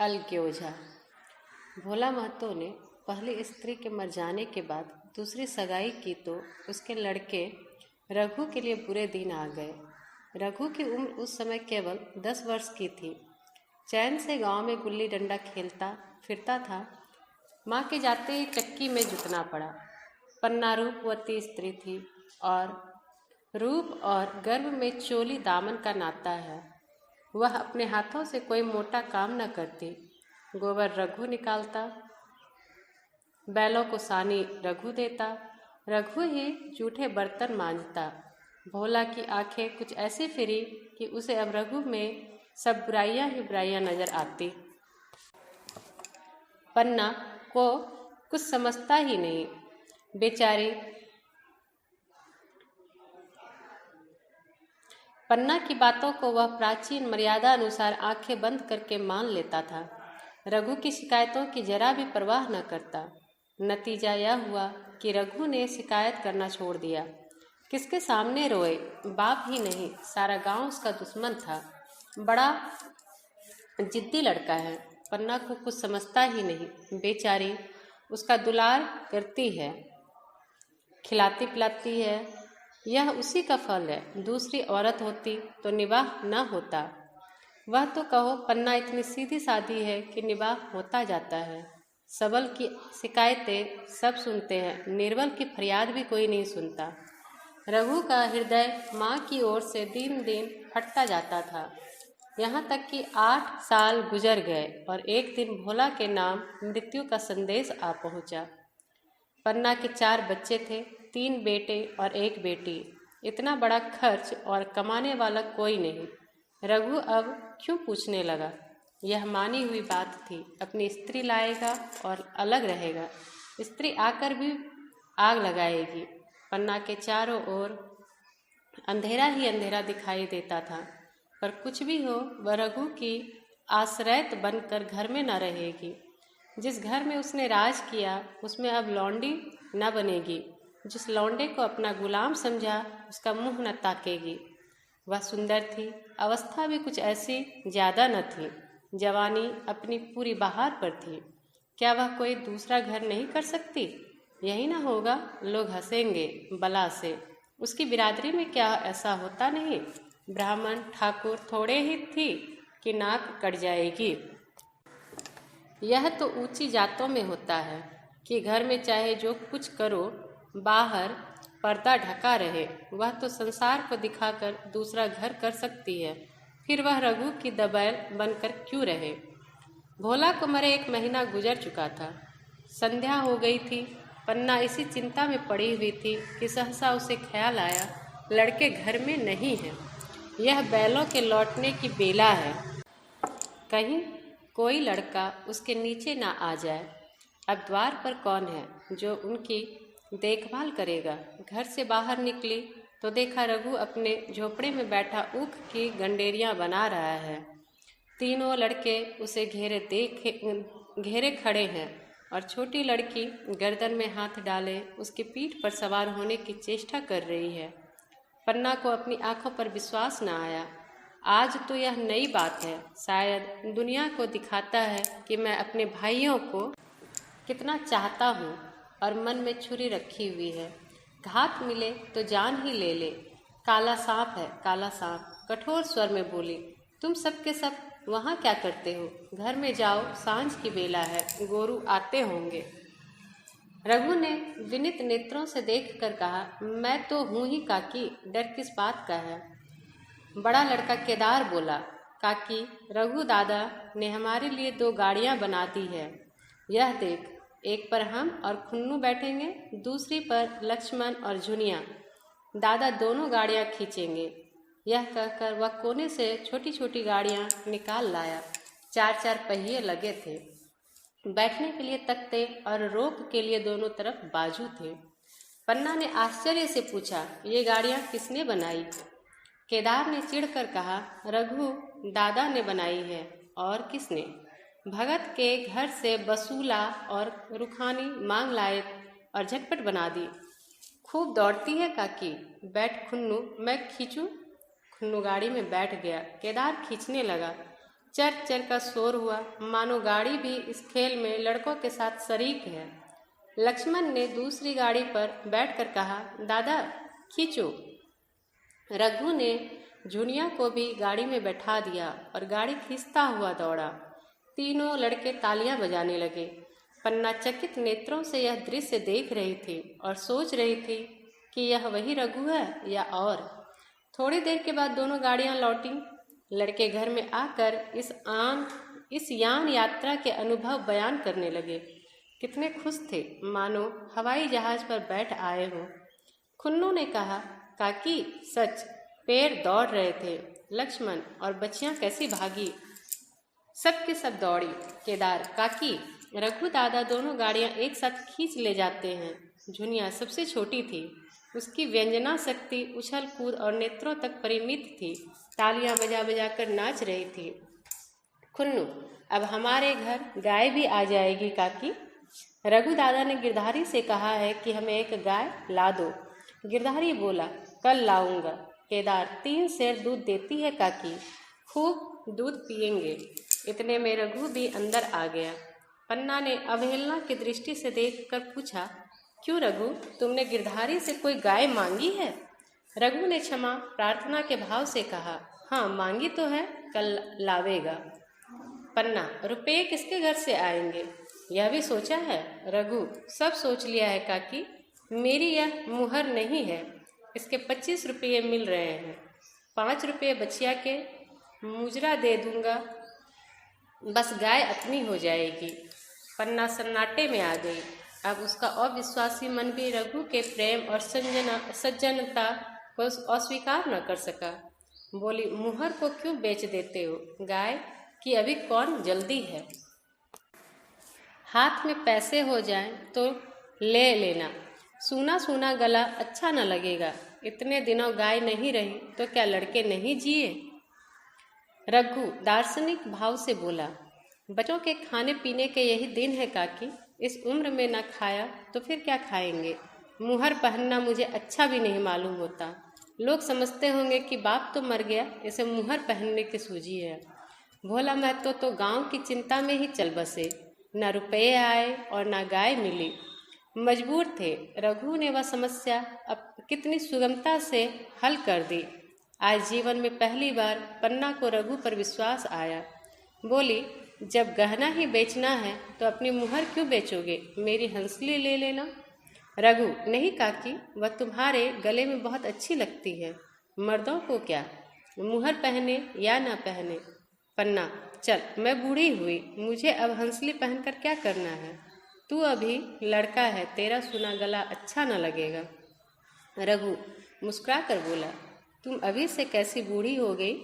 अलग्योझा। भोला महतो ने पहली स्त्री के मर जाने के बाद दूसरी सगाई की तो उसके लड़के रघु के लिए बुरे दिन आ गए। रघु की उम्र उस समय केवल 10 वर्ष की थी। चैन से गांव में गुल्ली डंडा खेलता फिरता था। माँ के जाते ही चक्की में जुटना पड़ा। पन्ना रूपवती स्त्री थी और रूप और गर्भ में चोली दामन का नाता है। वह अपने हाथों से कोई मोटा काम न करती। गोबर रघु निकालता, बैलों को सानी रघु देता, रघु ही जूठे बर्तन मांजता। भोला की आंखें कुछ ऐसी फिरी कि उसे अब रघु में सब बुराइयां ही बुराइयां नजर आती। पन्ना को कुछ समझता ही नहीं। बेचारी पन्ना की बातों को वह प्राचीन मर्यादा अनुसार आंखें बंद करके मान लेता था। रघु की शिकायतों की जरा भी परवाह न करता। नतीजा यह हुआ कि रघु ने शिकायत करना छोड़ दिया। किसके सामने रोए? बाप ही नहीं, सारा गांव उसका दुश्मन था। बड़ा जिद्दी लड़का है। पन्ना को कुछ समझता ही नहीं। बेचारी उसका दुलार करती है, खिलाती पिलाती है। यह उसी का फल है। दूसरी औरत होती तो निवाह न होता। वह तो कहो पन्ना इतनी सीधी सादी है कि निवाह होता जाता है। सबल की शिकायतें सब सुनते हैं, निर्बल की फरियाद भी कोई नहीं सुनता। रघु का हृदय माँ की ओर से दिन दिन फटता जाता था। यहाँ तक कि 8 साल गुजर गए और एक दिन भोला के नाम मृत्यु का संदेश आ पहुँचा। पन्ना के 4 बच्चे थे, 3 बेटे और 1 बेटी। इतना बड़ा खर्च और कमाने वाला कोई नहीं। रघु अब क्यों पूछने लगा? यह मानी हुई बात थी। अपनी स्त्री लाएगा और अलग रहेगा। स्त्री आकर भी आग लगाएगी। पन्ना के चारों ओर अंधेरा ही अंधेरा दिखाई देता था। पर कुछ भी हो, वह रघु की आश्रयत बनकर घर में न रहेगी। जिस घर में उसने राज किया उसमें अब लौंडी न बनेगी। जिस लौंडे को अपना गुलाम समझा उसका मुंह न ताकेगी। वह सुंदर थी, अवस्था भी कुछ ऐसी ज्यादा न थी। जवानी अपनी पूरी बहार पर थी। क्या वह कोई दूसरा घर नहीं कर सकती? यही ना होगा, लोग हंसेंगे बला से। उसकी बिरादरी में क्या ऐसा होता नहीं? ब्राह्मण ठाकुर थोड़े ही थी कि नाक कट जाएगी। यह तो ऊंची जातों में होता है कि घर में चाहे जो कुछ करो, बाहर पर्दा ढका रहे। वह तो संसार को दिखाकर दूसरा घर कर सकती है। फिर वह रघु की दबैल बनकर क्यों रहे? भोला को मरे 1 महीना गुजर चुका था। संध्या हो गई थी। पन्ना इसी चिंता में पड़ी हुई थी कि सहसा उसे ख्याल आया, लड़के घर में नहीं हैं। यह बैलों के लौटने की बेला है। कहीं कोई लड़का उसके नीचे ना आ जाए। अब द्वार पर कौन है जो उनकी देखभाल करेगा? घर से बाहर निकली तो देखा रघु अपने झोपड़े में बैठा ऊख की गंडेरियां बना रहा है। तीनों लड़के उसे घेरे खड़े हैं और छोटी लड़की गर्दन में हाथ डाले उसकी पीठ पर सवार होने की चेष्टा कर रही है। पन्ना को अपनी आंखों पर विश्वास न आया। आज तो यह नई बात है। शायद दुनिया को दिखाता है कि मैं अपने भाइयों को कितना चाहता हूँ और मन में छुरी रखी हुई है। घात मिले तो जान ही ले ले। काला सांप है, काला सांप, कठोर स्वर में बोली। तुम सब के सब वहाँ क्या करते हो? घर में जाओ, सांझ की बेला है, गोरू आते होंगे। रघु ने विनित नेत्रों से देखकर कहा, मैं तो हूँ ही काकी, डर किस बात का है? बड़ा लड़का केदार बोला, काकी, रघु दादा ने हमारे लिए 2 गाड़ियां बना दी है। यह देख, एक पर हम और खुन्नू बैठेंगे, दूसरी पर लक्ष्मण और झुनिया। दादा दोनों गाड़ियां खींचेंगे। यह कहकर वह कोने से छोटी छोटी गाड़ियां निकाल लाया। 4-4 पहिए लगे थे। बैठने के लिए तख्ते और रोक के लिए दोनों तरफ बाजू थे। पन्ना ने आश्चर्य से पूछा, ये गाड़ियां किसने बनाई? केदार ने चिढ़कर कहा, रघु दादा ने बनाई है। और किसने? भगत के घर से बसूला और रुखानी मांग लाए और झटपट बना दी। खूब दौड़ती है काकी। बैठ खुन्नू, मैं खींचूं? खुन्नू गाड़ी में बैठ गया। केदार खींचने लगा। चर चर का शोर हुआ, मानो गाड़ी भी इस खेल में लड़कों के साथ शरीक है। लक्ष्मण ने दूसरी गाड़ी पर बैठकर कहा, दादा खींचो। रघु ने झुनिया को भी गाड़ी में बैठा दिया और गाड़ी खींचता हुआ दौड़ा। तीनों लड़के तालियां बजाने लगे। पन्ना चकित नेत्रों से यह दृश्य देख रही थी और सोच रही थी कि यह वही रघु है या और। थोड़ी देर के बाद दोनों गाड़ियां लौटी। लड़के घर में आकर इस यान यात्रा के अनुभव बयान करने लगे। कितने खुश थे, मानो हवाई जहाज पर बैठ आए हो। खुन्नू ने कहा, काकी सच, पैर दौड़ रहे थे। लक्ष्मण और बच्चियां कैसी भागी। सब के सब दौड़ी। केदार, काकी रघु दादा दोनों गाड़ियां एक साथ खींच ले जाते हैं। झुनिया सबसे छोटी थी। उसकी व्यंजना शक्ति उछल कूद और नेत्रों तक परिमित थी। तालियां बजा बजा कर नाच रही थी। खुन्नू, अब हमारे घर गाय भी आ जाएगी काकी। रघु दादा ने गिरधारी से कहा है कि हमें एक गाय ला दो। गिरधारी बोला, कल लाऊंगा। केदार, 3 सेर दूध देती है काकी, खूब दूध पिएंगे। इतने में रघु भी अंदर आ गया। पन्ना ने अवहेलना की दृष्टि से देखकर पूछा, क्यों रघु, तुमने गिरधारी से कोई गाय मांगी है? रघु ने क्षमा प्रार्थना के भाव से कहा, हाँ मांगी तो है, कल लावेगा। पन्ना, रुपये किसके घर से आएंगे, यह भी सोचा है? रघु, सब सोच लिया है काकी, मेरी यह मुहर नहीं है। इसके 25 रुपये मिल रहे हैं। 5 रुपये बचिया के मुजरा दे दूंगा, बस गाय अपनी हो जाएगी। पन्ना सन्नाटे में आ गई। अब उसका अविश्वासी मन भी रघु के प्रेम और सज्जनता को अस्वीकार न कर सका। बोली, मुहर को क्यों बेच देते हो? गाय की अभी कौन जल्दी है? हाथ में पैसे हो जाएं तो ले लेना। सूना सूना गला अच्छा न लगेगा। इतने दिनों गाय नहीं रही तो क्या लड़के नहीं जिए? रघु दार्शनिक भाव से बोला, बच्चों के खाने पीने के यही दिन है काकी। इस उम्र में न खाया तो फिर क्या खाएंगे? मुहर पहनना मुझे अच्छा भी नहीं मालूम होता। लोग समझते होंगे कि बाप तो मर गया, इसे मुहर पहनने की सूझी है। भोला महतो तो गांव की चिंता में ही चल बसे। न रुपये आए और न गाय मिली। मजबूर थे। रघु ने वह समस्या अब कितनी सुगमता से हल कर दी। आज जीवन में पहली बार पन्ना को रघु पर विश्वास आया। बोली, जब गहना ही बेचना है तो अपनी मुहर क्यों बेचोगे? मेरी हंसली ले लेना। रघु, नहीं काकी, वह तुम्हारे गले में बहुत अच्छी लगती है। मर्दों को क्या, मुहर पहने या ना पहने। पन्ना, चल मैं बूढ़ी हुई, मुझे अब हंसली पहनकर क्या करना है? तू अभी लड़का है, तेरा सुना गला अच्छा न लगेगा। रघु मुस्कुरा कर बोला, तुम अभी से कैसी बूढ़ी हो गई?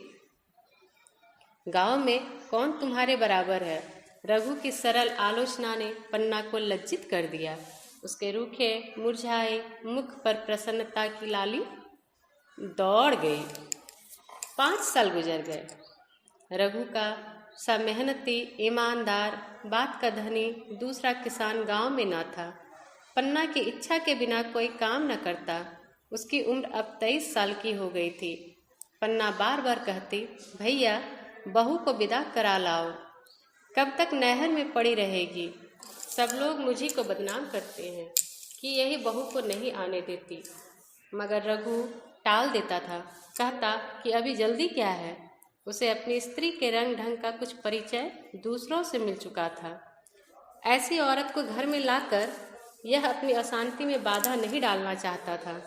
गांव में कौन तुम्हारे बराबर है? रघु की सरल आलोचना ने पन्ना को लज्जित कर दिया। उसके रूखे मुरझाए मुख पर प्रसन्नता की लाली दौड़ गई। 5 साल गुजर गए। रघु का सा मेहनती, ईमानदार, बात का धनी दूसरा किसान गांव में न था। पन्ना की इच्छा के बिना कोई काम न करता। उसकी उम्र अब 23 साल की हो गई थी। पन्ना बार बार कहती, भैया बहू को विदा करा लाओ, कब तक नहर में पड़ी रहेगी? सब लोग मुझी को बदनाम करते हैं कि यही बहू को नहीं आने देती। मगर रघु टाल देता था, कहता कि अभी जल्दी क्या है। उसे अपनी स्त्री के रंग ढंग का कुछ परिचय दूसरों से मिल चुका था। ऐसी औरत को घर में लाकर यह अपनी अशांति में बाधा नहीं डालना चाहता था।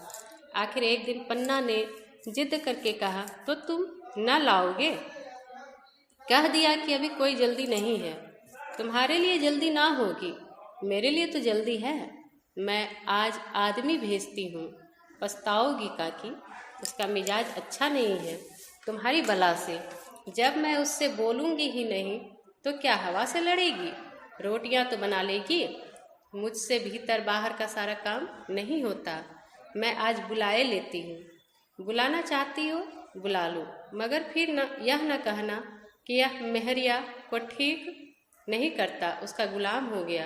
आखिर एक दिन पन्ना ने जिद करके कहा, तो तुम न लाओगे? कह दिया कि अभी कोई जल्दी नहीं है। तुम्हारे लिए जल्दी ना होगी, मेरे लिए तो जल्दी है। मैं आज आदमी भेजती हूँ, पछताओगी काकी। उसका मिजाज अच्छा नहीं है तुम्हारी बला से। जब मैं उससे बोलूँगी ही नहीं तो क्या हवा से लड़ेगी? रोटियाँ तो बना लेगी। मुझसे भीतर बाहर का सारा काम नहीं होता। मैं आज बुलाए लेती हूँ। बुलाना चाहती हो बुला लो, मगर फिर यह न कहना कि यह मेहरिया को ठीक नहीं करता, उसका गुलाम हो गया।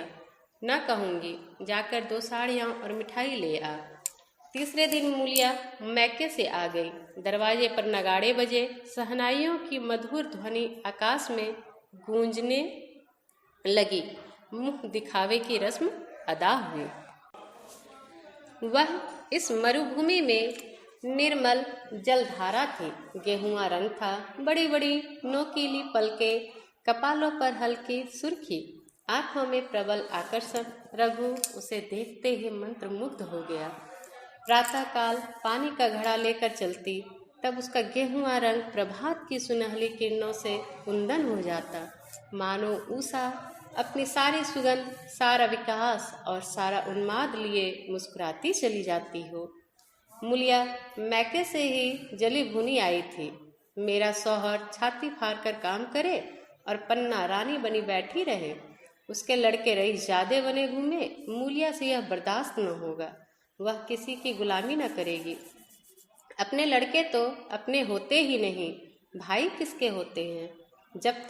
न कहूँगी, जाकर 2 साड़ियाँ और मिठाई ले आ। तीसरे दिन मूलिया मैके से आ गई। दरवाजे पर नगाड़े बजे, शहनाइयों की मधुर ध्वनि आकाश में गूंजने लगी। मुंह दिखावे की रस्म अदा हुई। वह इस मरुभूमि में निर्मल जलधारा थी। गेहुआ रंग था, बड़ी बड़ी नोकीली पलकें, कपालों पर हल्की सुर्खी, आंखों में प्रबल आकर्षण। रघु उसे देखते ही मंत्रमुग्ध हो गया। प्रातःकाल पानी का घड़ा लेकर चलती, तब उसका गेहुआ रंग प्रभात की सुनहली किरणों से कुंदन हो जाता, मानो उषा अपनी सारी सुगंध, सारा विकास और सारा उन्माद लिए मुस्कुराती चली जाती हो। मूलिया मैके से ही जली भुनी आई थी। मेरा शौहर छाती फाड़ कर काम करे और पन्ना रानी बनी बैठी रहे, उसके लड़के रईस ज्यादा बने घूमे, मूलिया से यह बर्दाश्त न होगा। वह किसी की गुलामी न करेगी। अपने लड़के तो अपने होते ही नहीं, भाई किसके होते हैं? जब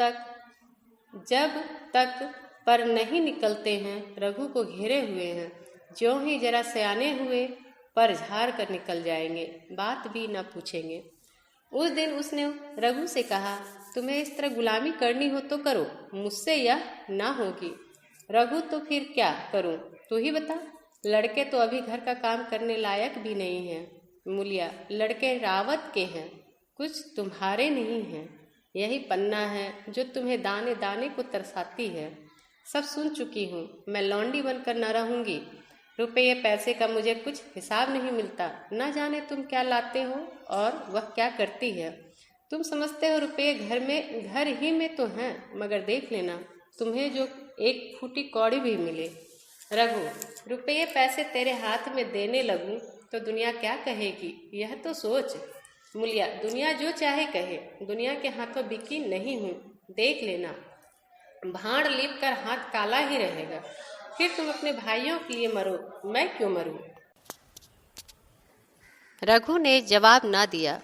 तक पर नहीं निकलते हैं, रघु को घेरे हुए हैं। ज्यों ही जरा सयाने हुए, पर झाड़ कर निकल जाएंगे, बात भी न पूछेंगे। उस दिन उसने रघु से कहा, तुम्हें इस तरह गुलामी करनी हो तो करो, मुझसे यह ना होगी। रघु, तो फिर क्या करूं, तू ही बता। लड़के तो अभी घर का काम करने लायक भी नहीं है। मूलिया, लड़के रावत के हैं, कुछ तुम्हारे नहीं हैं। यही पन्ना है जो तुम्हें दाने दाने को तरसाती है। सब सुन चुकी हूँ, मैं लौंडी बनकर न रहूंगी। रुपये पैसे का मुझे कुछ हिसाब नहीं मिलता। न जाने तुम क्या लाते हो और वह क्या करती है। तुम समझते हो रुपये घर ही में तो हैं, मगर देख लेना तुम्हें जो एक फूटी कौड़ी भी मिले। रघु, रुपये पैसे तेरे हाथ में देने लगूं तो दुनिया क्या कहेगी, यह तो सोच। मूलिया, दुनिया जो चाहे कहे, दुनिया के हाथों बिकी नहीं हूँ, देख लेना। भाड़ लीप कर हाथ काला ही रहेगा। फिर तुम अपने भाइयों के लिए मरो, मैं क्यों मरूं? रघु ने जवाब ना दिया।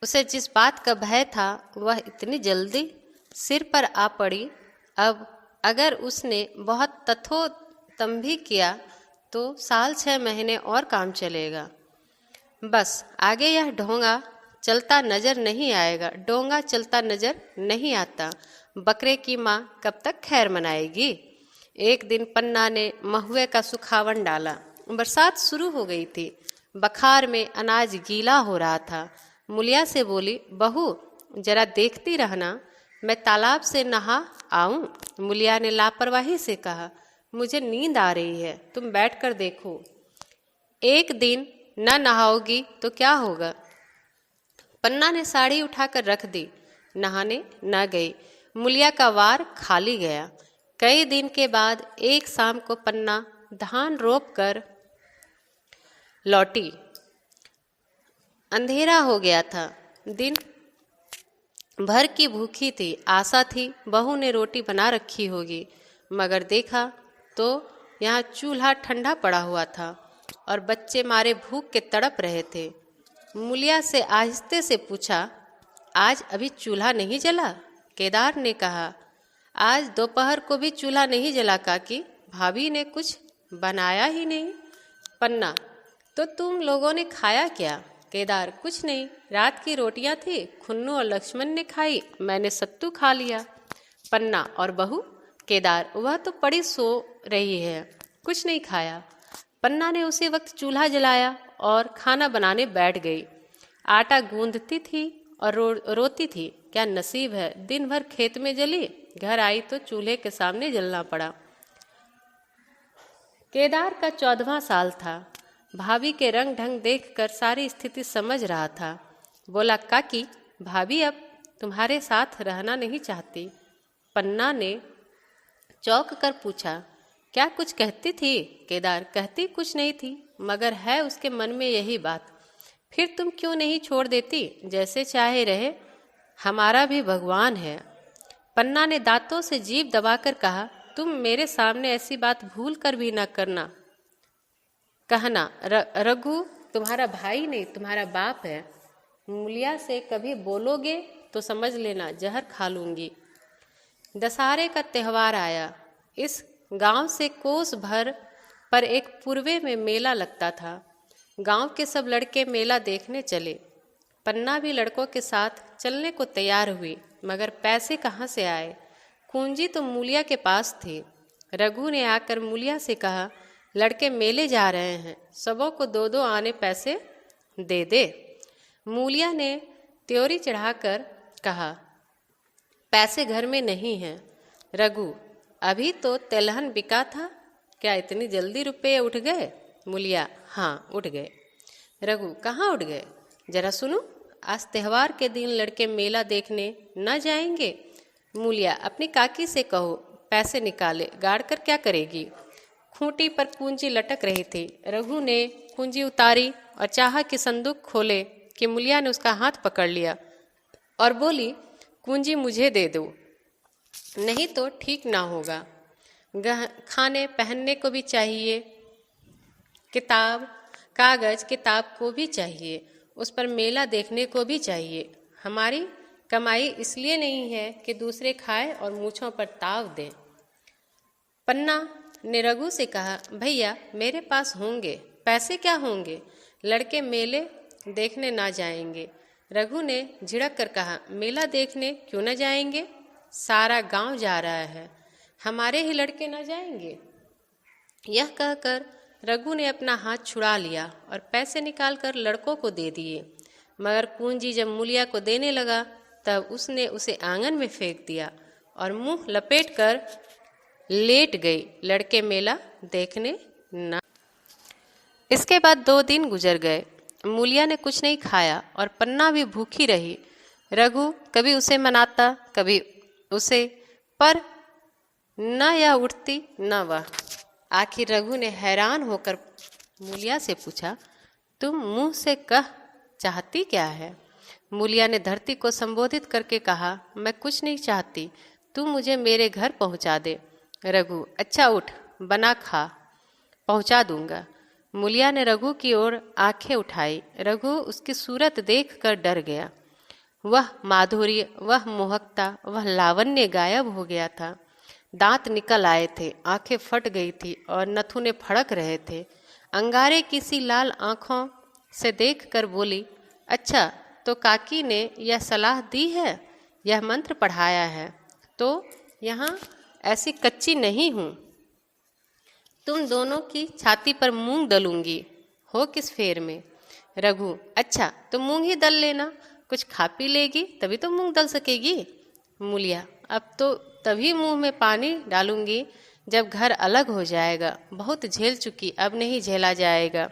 उसे जिस बात का भय था वह इतनी जल्दी सिर पर आ पड़ी। अब अगर उसने बहुत तथोतंभी किया तो 6 महीने और काम चलेगा। बस आगे यह ढोंगा चलता नजर नहीं आएगा। डोंगा चलता नजर नहीं आता। बकरे की माँ कब तक खैर मनाएगी? एक दिन पन्ना ने महुए का सुखावन डाला। बरसात शुरू हो गई थी। बखार में अनाज गीला हो रहा था। मूलिया से बोली, बहू जरा देखती रहना, मैं तालाब से नहा आऊं। मूलिया ने लापरवाही से कहा, मुझे नींद आ रही है, तुम बैठकर देखो। एक दिन न नहाओगी तो क्या होगा? पन्ना ने साड़ी उठाकर रख दी, नहाने न गई। मूलिया का वार खाली गया। कई दिन के बाद एक शाम को पन्ना धान रोप कर लौटी। अंधेरा हो गया था। दिन भर की भूखी थी। आशा थी बहू ने रोटी बना रखी होगी, मगर देखा तो यहाँ चूल्हा ठंडा पड़ा हुआ था और बच्चे मारे भूख के तड़प रहे थे। मूलिया से आहिस्ते से पूछा, आज अभी चूल्हा नहीं जला? केदार ने कहा, आज दोपहर को भी चूल्हा नहीं जला काकी, भाभी ने कुछ बनाया ही नहीं। पन्ना, तो तुम लोगों ने खाया क्या? केदार, कुछ नहीं, रात की रोटियां थी, खुन्नू और लक्ष्मण ने खाई, मैंने सत्तू खा लिया। पन्ना, और बहू? केदार, वह तो पड़ी सो रही है, कुछ नहीं खाया। पन्ना ने उसी वक्त चूल्हा जलाया और खाना बनाने बैठ गई। आटा गूंदती थी और रोती थी। क्या नसीब है, दिन भर खेत में जली, घर आई तो चूल्हे के सामने जलना पड़ा। केदार का 14वां साल था। भाभी के रंग ढंग देखकर सारी स्थिति समझ रहा था। बोला, काकी, भाभी अब तुम्हारे साथ रहना नहीं चाहती। पन्ना ने चौंक कर पूछा, क्या कुछ कहती थी? केदार, कहती कुछ नहीं थी, मगर है उसके मन में यही बात। फिर तुम क्यों नहीं छोड़ देती? जैसे चाहे रहे, हमारा भी भगवान है। पन्ना ने दांतों से जीभ दबाकर कहा, तुम मेरे सामने ऐसी बात भूल कर भी ना करना कहना। रघु तुम्हारा भाई नहीं, तुम्हारा बाप है। मूलिया से कभी बोलोगे तो समझ लेना जहर खा लूंगी। दशहरे का त्यौहार आया। इस गांव से कोस भर पर एक पूर्वे में मेला लगता था। गांव के सब लड़के मेला देखने चले। पन्ना भी लड़कों के साथ चलने को तैयार हुई, मगर पैसे कहाँ से आए? कुंजी तो मूलिया के पास थी। रघु ने आकर मूलिया से कहा, लड़के मेले जा रहे हैं, सबों को 2-2 आने पैसे दे दे। मूलिया ने त्योरी चढ़ाकर कहा, पैसे घर में नहीं हैं। रघु, अभी तो तेलहन बिका था, क्या इतनी जल्दी रुपये उठ गए? मूलिया, हाँ उठ गए। रघु, कहाँ उठ गए? जरा सुनो, आज त्योहार के दिन लड़के मेला देखने न जाएंगे? मूलिया, अपनी काकी से कहो पैसे निकाले, गाड़ कर क्या करेगी? खूंटी पर कुंजी लटक रही थी। रघु ने कुंजी उतारी और चाहा कि संदूक खोले कि मूलिया ने उसका हाथ पकड़ लिया और बोली, कुंजी मुझे दे दो, नहीं तो ठीक ना होगा। खाने पहनने को भी चाहिए, किताब कागज किताब को भी चाहिए, उस पर मेला देखने को भी चाहिए। हमारी कमाई इसलिए नहीं है कि दूसरे खाए और मूछों पर ताव दें। पन्ना ने रघु से कहा, भैया मेरे पास होंगे, पैसे क्या होंगे? लड़के मेले देखने ना जाएंगे। रघु ने झिड़क कर कहा, मेला देखने क्यों न जाएंगे? सारा गांव जा रहा है, हमारे ही लड़के न जाएंगे? यह कहकर रघु ने अपना हाथ छुड़ा लिया और पैसे निकालकर लड़कों को दे दिए। मगर कुंजी जब मूलिया को देने लगा तब उसने उसे आंगन में फेंक दिया और मुंह लपेटकर लेट गई, लड़के मेला देखने ना। इसके बाद 2 दिन गुजर गए। मूलिया ने कुछ नहीं खाया और पन्ना भी भूखी रही। रघु कभी उसे मनाता कभी उसे, पर न यह उठती न वह। आखिर रघु ने हैरान होकर मूलिया से पूछा, तुम मुंह से कह चाहती क्या है? मूलिया ने धरती को संबोधित करके कहा, मैं कुछ नहीं चाहती, तू मुझे मेरे घर पहुंचा दे। रघु, अच्छा उठ, बना खा, पहुंचा दूंगा। मूलिया ने रघु की ओर आंखें उठाई। रघु उसकी सूरत देखकर डर गया। वह माधुर्य, वह मोहकता, वह लावण्य गायब हो गया था। दांत निकल आए थे, आंखें फट गई थी और नथुने फड़क रहे थे। अंगारे की सी लाल आंखों से देखकर बोली, अच्छा तो काकी ने यह सलाह दी है, यह मंत्र पढ़ाया है, तो यहाँ ऐसी कच्ची नहीं हूँ। तुम दोनों की छाती पर मूंग दलूंगी, हो किस फेर में? रघु, अच्छा तो मूंग ही दल लेना, कुछ खा पी लेगी तभी तो मूंग दल सकेगी। मूलिया, अब तो तभी मुंह में पानी डालूंगी जब घर अलग हो जाएगा, बहुत झेल चुकी, अब नहीं झेला जाएगा।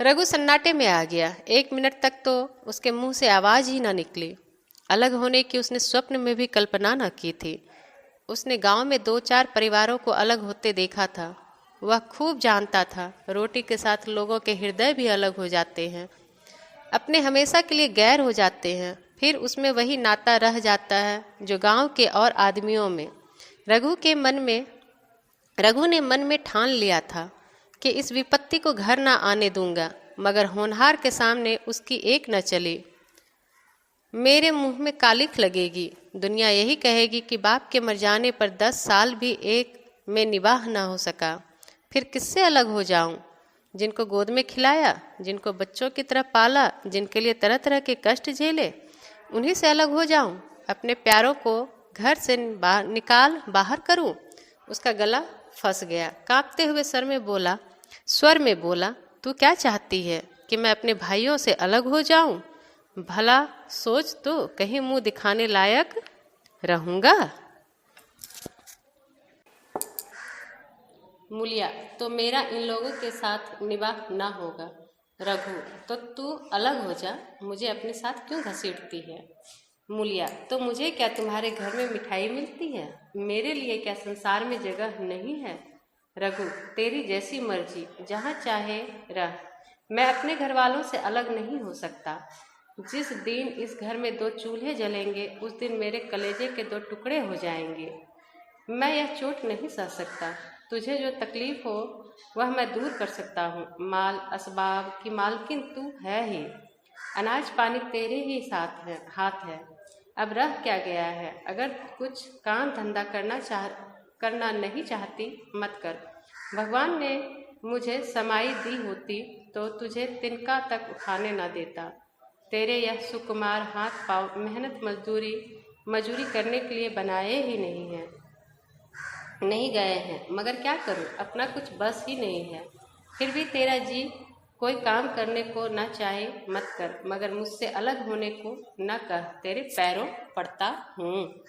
रघु सन्नाटे में आ गया। 1 मिनट तक तो उसके मुंह से आवाज ही ना निकली। अलग होने की उसने स्वप्न में भी कल्पना न की थी। उसने गांव में 2-4 परिवारों को अलग होते देखा था। वह खूब जानता था, रोटी के साथ लोगों के हृदय भी अलग हो जाते हैं, अपने हमेशा के लिए गैर हो जाते हैं, फिर उसमें वही नाता रह जाता है जो गांव के और आदमियों में। रघु ने मन में ठान लिया था कि इस विपत्ति को घर ना आने दूंगा, मगर होनहार के सामने उसकी एक न चली। मेरे मुंह में कालिख लगेगी, दुनिया यही कहेगी कि बाप के मर जाने पर 10 साल भी एक में निवाह ना हो सका। फिर किससे अलग हो जाऊं? जिनको गोद में खिलाया, जिनको बच्चों की तरह पाला, जिनके लिए तरह तरह के कष्ट झेले, उन्हीं से अलग हो जाऊं? अपने प्यारों को घर से बाहर करूं? उसका गला फंस गया। कांपते हुए स्वर में बोला, तू क्या चाहती है कि मैं अपने भाइयों से अलग हो जाऊं? भला सोच तो, कहीं मुंह दिखाने लायक रहूंगा? मूलिया, तो मेरा इन लोगों के साथ निवाह ना होगा। रघु, तो तू अलग हो जा, मुझे अपने साथ क्यों घसीटती है? मूलिया, तो मुझे क्या तुम्हारे घर में मिठाई मिलती है? मेरे लिए क्या संसार में जगह नहीं है? रघु, तेरी जैसी मर्जी, जहाँ चाहे रह, मैं अपने घर वालों से अलग नहीं हो सकता। जिस दिन इस घर में 2 चूल्हे जलेंगे, उस दिन मेरे कलेजे के 2 टुकड़े हो जाएंगे। मैं यह चोट नहीं सह सकता। तुझे जो तकलीफ हो वह मैं दूर कर सकता हूँ। माल असबाब की मालकिन तू है ही, अनाज पानी तेरे ही हाथ है। अब रह क्या गया है? अगर कुछ काम धंधा करना नहीं चाहती, मत कर। भगवान ने मुझे समाई दी होती तो तुझे तिनका तक उठाने न देता। तेरे यह सुकुमार हाथ पाँव मेहनत मजूरी करने के लिए बनाए ही नहीं गए हैं, मगर क्या करूं, अपना कुछ बस ही नहीं है। फिर भी तेरा जी कोई काम करने को न चाहे मत कर, मगर मुझसे अलग होने को न कह, तेरे पैरों पड़ता हूँ।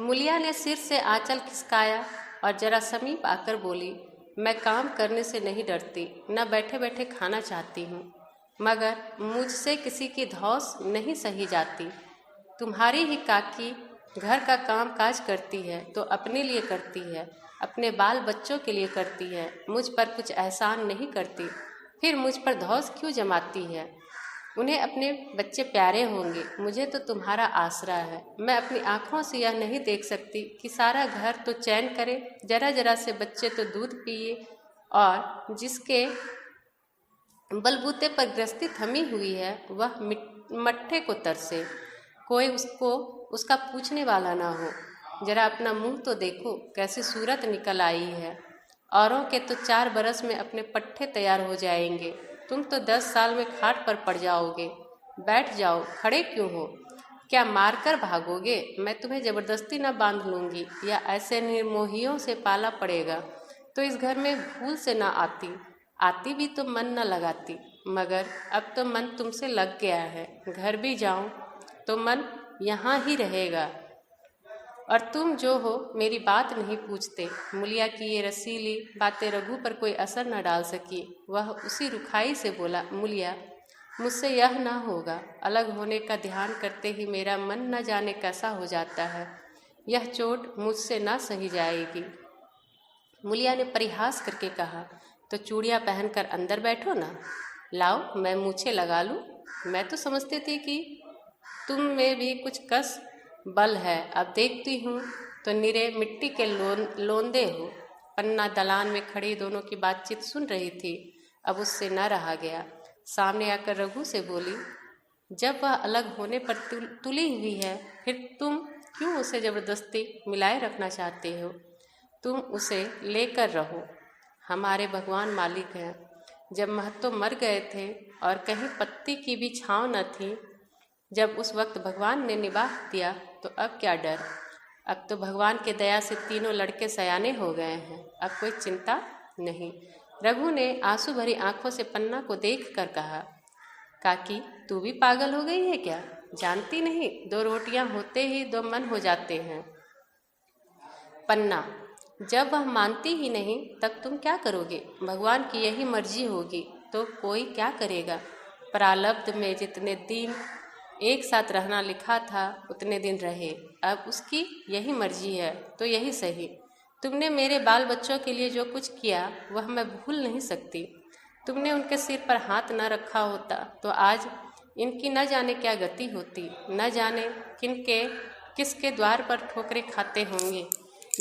मुलिया ने सिर से आंचल खिसकाया और जरा समीप आकर बोली, मैं काम करने से नहीं डरती, न बैठे बैठे खाना चाहती हूँ, मगर मुझसे किसी की धौंस नहीं सही जाती। तुम्हारी ही काकी घर का काम काज करती है तो अपने लिए करती है, अपने बाल बच्चों के लिए करती है, मुझ पर कुछ एहसान नहीं करती, फिर मुझ पर धौंस क्यों जमाती है। उन्हें अपने बच्चे प्यारे होंगे, मुझे तो तुम्हारा आसरा है। मैं अपनी आँखों से यह नहीं देख सकती कि सारा घर तो चैन करे, जरा जरा से बच्चे तो दूध पिए, और जिसके बलबूते पर गृहस्थी थमी हुई है वह मट्ठे को तरसे, कोई उसका पूछने वाला ना हो। जरा अपना मुंह तो देखो, कैसी सूरत निकल आई है। औरों के तो 4 बरस में अपने पट्ठे तैयार हो जाएंगे, तुम तो 10 साल में खाट पर पड़ जाओगे। बैठ जाओ, खड़े क्यों हो? क्या मारकर भागोगे? मैं तुम्हें जबरदस्ती न बांध लूँगी, या ऐसे निर्मोहियों से पाला पड़ेगा तो इस घर में भूल से न आती भी तो मन न लगाती, मगर अब तो मन तुमसे लग गया है। घर भी जाऊं तो मन यहाँ ही रहेगा, और तुम जो हो मेरी बात नहीं पूछते। मुलिया की ये रसीली बातें रघु पर कोई असर न डाल सकी। वह उसी रुखाई से बोला, मुलिया, मुझसे यह ना होगा। अलग होने का ध्यान करते ही मेरा मन न जाने कैसा हो जाता है। यह चोट मुझसे ना सही जाएगी। मुलिया ने परिहास करके कहा, तो चूड़ियाँ पहनकर अंदर बैठो ना। लाओ, मैं मूछें लगा लूँ। मैं तो समझती थी कि तुम में भी कुछ कस बल है, अब देखती हूँ तो निरे मिट्टी के लोंदे हो। पन्ना दलान में खड़ी दोनों की बातचीत सुन रही थी। अब उससे न रहा गया। सामने आकर रघु से बोली, जब वह अलग होने पर तुली हुई है, फिर तुम क्यों उसे जबरदस्ती मिलाए रखना चाहते हो? तुम उसे लेकर रहो, हमारे भगवान मालिक हैं। जब महतो मर गए थे और कहीं पत्ती की भी छाँव न थी, जब उस वक्त भगवान ने निबाह दिया तो अब क्या डर। अब तो भगवान के दया से तीनों लड़के सयाने हो गए हैं, अब कोई चिंता नहीं। रघु ने आंसू भरी आंखों से पन्ना को देख कर कहा, काकी, तू भी पागल हो गई है क्या? जानती नहीं, 2 रोटियां होते ही 2 मन हो जाते हैं। पन्ना, जब वह मानती ही नहीं तब तुम क्या करोगे? भगवान की यही मर्जी होगी तो कोई क्या करेगा। प्रारब्ध में जितने दिन एक साथ रहना लिखा था उतने दिन रहे, अब उसकी यही मर्जी है तो यही सही। तुमने मेरे बाल बच्चों के लिए जो कुछ किया वह मैं भूल नहीं सकती। तुमने उनके सिर पर हाथ न रखा होता तो आज इनकी न जाने क्या गति होती, न जाने किसके द्वार पर ठोकरें खाते होंगे,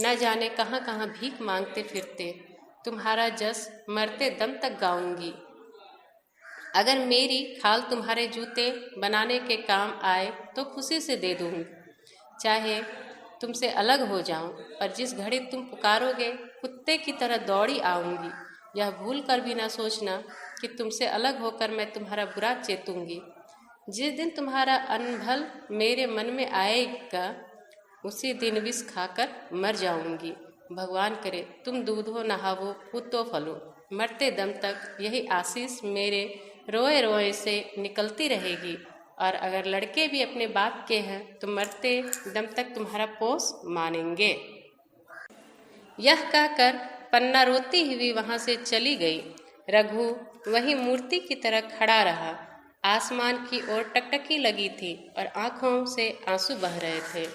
न जाने कहाँ कहाँ भीख मांगते फिरते। तुम्हारा जस मरते दम तक गाऊंगी। अगर मेरी खाल तुम्हारे जूते बनाने के काम आए तो खुशी से दे दूँगी। चाहे तुमसे अलग हो जाऊं, पर जिस घड़ी तुम पुकारोगे कुत्ते की तरह दौड़ी आऊंगी। यह भूल कर भी ना सोचना कि तुमसे अलग होकर मैं तुम्हारा बुरा चेतूंगी। जिस दिन तुम्हारा अनभल मेरे मन में आएगा उसी दिन विष खाकर मर जाऊंगी। भगवान करे तुम दूधो नहावो पूतो फलो। मरते दम तक यही आशीष मेरे रोए रोए से निकलती रहेगी, और अगर लड़के भी अपने बाप के हैं तो मरते दम तक तुम्हारा पोस मानेंगे। यह कहकर पन्ना रोती हुई वहां से चली गई। रघु वही मूर्ति की तरह खड़ा रहा। आसमान की ओर टकटकी लगी थी और आंखों से आंसू बह रहे थे।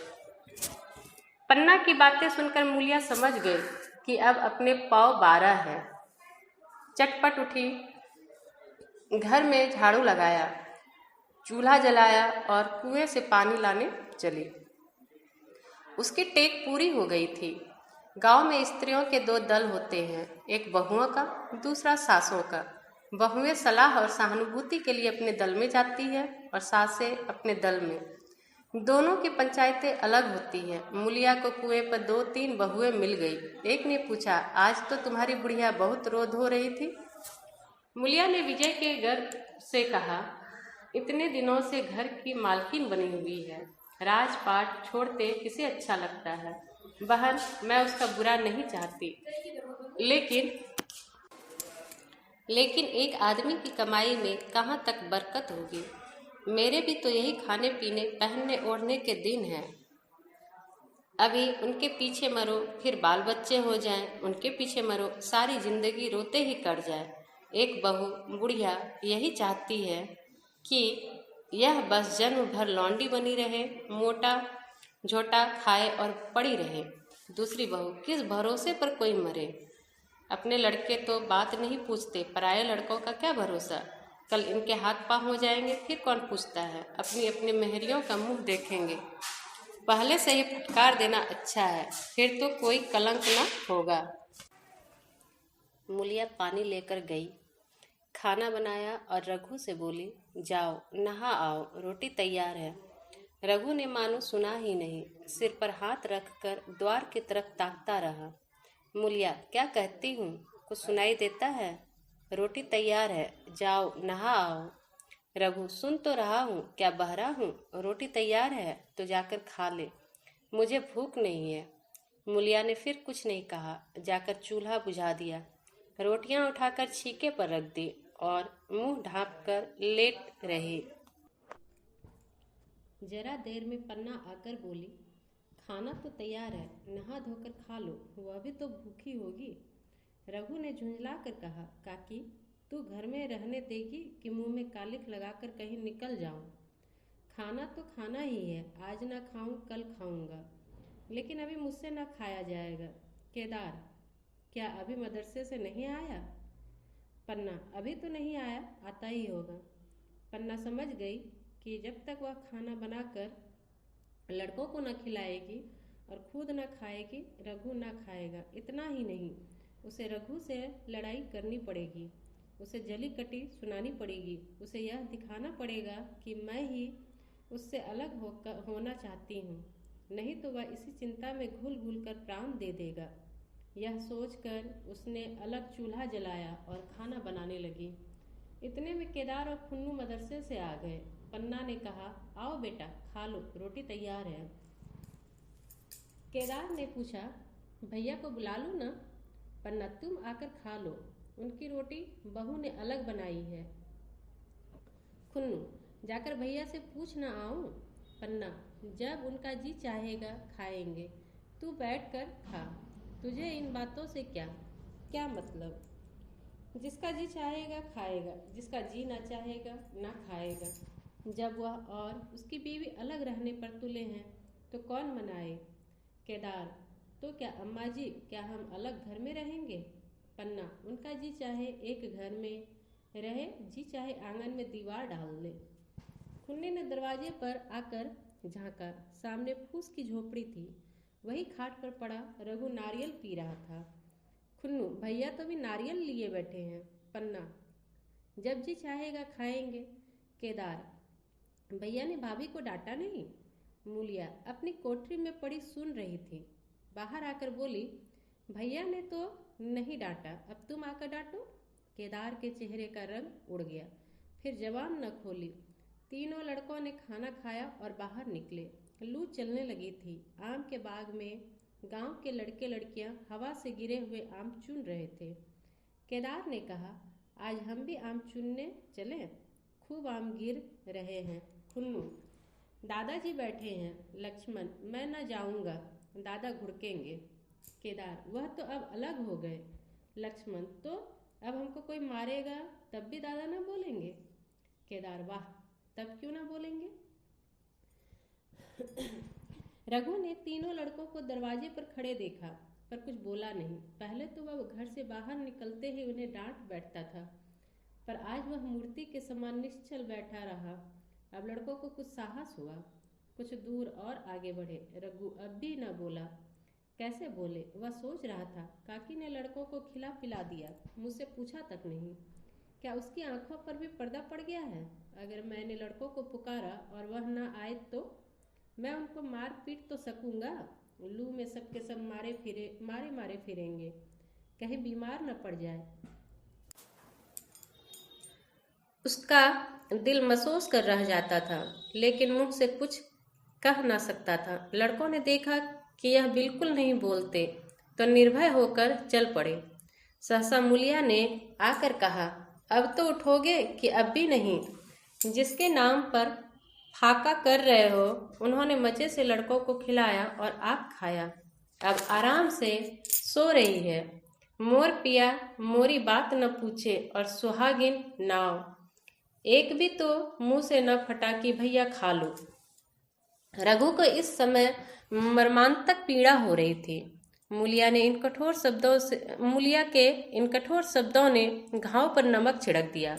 पन्ना की बातें सुनकर मूलिया समझ गई कि अब अपने पाँव 12 है। चटपट उठी, घर में झाड़ू लगाया, चूल्हा जलाया और कुएं से पानी लाने चली। उसकी टेक पूरी हो गई थी। गांव में स्त्रियों के 2 दल होते हैं, एक बहुओं का, दूसरा सासों का। बहुएं सलाह और सहानुभूति के लिए अपने दल में जाती है और सासें अपने दल में। दोनों की पंचायतें अलग होती है। मूलिया को कुएं पर 2-3 बहुएं मिल गई। एक ने पूछा, आज तो तुम्हारी बुढ़िया बहुत रो धो रही थी। मूलिया ने विजय के गर्व से कहा, इतने दिनों से घर की मालकिन बनी हुई है, राजपाट छोड़ते किसे अच्छा लगता है। बहन, मैं उसका बुरा नहीं चाहती, लेकिन एक आदमी की कमाई में कहाँ तक बरकत होगी। मेरे भी तो यही खाने पीने पहनने ओढ़ने के दिन हैं। अभी उनके पीछे मरो, फिर बाल बच्चे हो जाएं, उनके पीछे मरो, सारी जिंदगी रोते ही कट जाए। एक बहू बुढ़िया यही चाहती है कि यह बस जन्म भर लौंडी बनी रहे, मोटा झोटा खाए और पड़ी रहे। दूसरी बहू, किस भरोसे पर कोई मरे। अपने लड़के तो बात नहीं पूछते, पराये लड़कों का क्या भरोसा। कल इनके हाथ पाँव हो जाएंगे, फिर कौन पूछता है। अपनी अपनी मेहरियों का मुंह देखेंगे। पहले से ही फटकार देना अच्छा है, फिर तो कोई कलंक न होगा। मूलिया पानी लेकर गई, खाना बनाया और रघु से बोली, जाओ नहा आओ, रोटी तैयार है। रघु ने मानो सुना ही नहीं, सिर पर हाथ रखकर द्वार की तरफ ताकता रहा। मूलिया, क्या कहती हूँ, कुछ सुनाई देता है। रोटी तैयार है, जाओ नहा आओ। रघु, सुन तो रहा हूँ, क्या बहरा हूँ। रोटी तैयार है तो जाकर खा ले, मुझे भूख नहीं है। मूलिया ने फिर कुछ नहीं कहा, जाकर चूल्हा बुझा दिया, रोटियां उठाकर छीके पर रख दी और मुंह ढांप कर लेट रही। जरा देर में पन्ना आकर बोली, खाना तो तैयार है, नहा धोकर खा लो, वह भी तो भूखी होगी। रघु ने झुंझला कर कहा, काकी, तू घर में रहने देगी कि मुंह में कालिख लगाकर कहीं निकल जाऊं। खाना तो खाना ही है, आज ना खाऊं कल खाऊंगा, लेकिन अभी मुझसे ना खाया जाएगा। केदार, क्या अभी मदरसे से नहीं आया। पन्ना, अभी तो नहीं आया, आता ही होगा। पन्ना समझ गई कि जब तक वह खाना बनाकर लड़कों को न खिलाएगी और खुद न खाएगी, रघु न खाएगा। इतना ही नहीं, उसे रघु से लड़ाई करनी पड़ेगी, उसे जली कटी सुनानी पड़ेगी, उसे यह दिखाना पड़ेगा कि मैं ही उससे अलग होना चाहती हूँ, नहीं तो वह इसी चिंता में घुल घुल कर प्राण दे देगा। यह सोचकर उसने अलग चूल्हा जलाया और खाना बनाने लगी। इतने में केदार और खुन्नू मदरसे से आ गए। पन्ना ने कहा, आओ बेटा खा लो, रोटी तैयार है। केदार ने पूछा, भैया को बुला लूँ ना। पन्ना, तुम आकर खा लो, उनकी रोटी बहू ने अलग बनाई है। खुन्नू, जाकर भैया से पूछ ना आऊँ। पन्ना, जब उनका जी चाहेगा खाएंगे, तू बैठ कर खा, तुझे इन बातों से क्या मतलब। जिसका जी चाहेगा खाएगा, जिसका जी ना चाहेगा ना खाएगा। जब वह और उसकी बीवी अलग रहने पर तुले हैं तो कौन मनाए। केदार, तो क्या अम्मा जी, क्या हम अलग घर में रहेंगे। पन्ना, उनका जी चाहे एक घर में रहे, जी चाहे आंगन में दीवार डाल ले। खुन्नी ने दरवाजे पर आकर झांका, सामने फूस की झोपड़ी थी, वही खाट पर पड़ा रघु नारियल पी रहा था। खुन्नू, भैया तो भी नारियल लिए बैठे हैं। पन्ना, जब जी चाहेगा खाएंगे। केदार, भैया ने भाभी को डांटा नहीं। मूलिया अपनी कोठरी में पड़ी सुन रही थी, बाहर आकर बोली, भैया ने तो नहीं डांटा, अब तुम आकर डांटो। केदार के चेहरे का रंग उड़ गया, फिर जबान न खोली। तीनों लड़कों ने खाना खाया और बाहर निकले। लू चलने लगी थी। आम के बाग में गांव के लड़के लड़कियां हवा से गिरे हुए आम चुन रहे थे। केदार ने कहा, आज हम भी आम चुनने चलें, खूब आम गिर रहे हैं। खुन्नू, दादाजी बैठे हैं। लक्ष्मण, मैं न जाऊंगा, दादा घुड़केंगे। केदार, वह तो अब अलग हो गए। लक्ष्मण, तो अब हमको कोई मारेगा तब भी दादा ना बोलेंगे। केदार, वाह, तब क्यों ना बोलेंगे। रघु ने तीनों लड़कों को दरवाजे पर खड़े देखा, पर कुछ बोला नहीं। पहले तो वह घर से बाहर निकलते ही उन्हें डांट बैठता था, पर आज वह मूर्ति के समान निश्चल बैठा रहा। अब लड़कों को कुछ साहस हुआ, कुछ दूर और आगे बढ़े। रघु अब भी न बोला। कैसे बोले, वह सोच रहा था। काकी ने लड़कों को खिला पिला दिया, मुझसे पूछा तक नहीं। क्या उसकी आंखों पर भी पर्दा पड़ गया है। अगर मैंने लड़कों को पुकारा और वह न आए तो मैं उनको मार पीट तो सकूंगा, लू में सबके सब मारे मारे फिरेंगे, कहीं बीमार न पड़ जाए। उसका दिल महसूस कर रह जाता था, लेकिन मुंह से कुछ कह ना सकता था। लड़कों ने देखा कि यह बिल्कुल नहीं बोलते, तो निर्भय होकर चल पड़े। सहसा मूलिया ने आकर कहा, अब तो उठोगे कि अब भी नहीं? जिसके नाम पर फाका कर रहे हो, उन्होंने मजे से लड़कों को खिलाया और आप खाया। अब आराम से सो रही है। मोर पिया मोरी बात न पूछे और सुहागिन नाव, एक भी तो मुंह से न फटा कि भैया खा लो। रघु को इस समय मर्मांतक पीड़ा हो रही थी। मूलिया के इन कठोर शब्दों ने घाव पर नमक छिड़क दिया।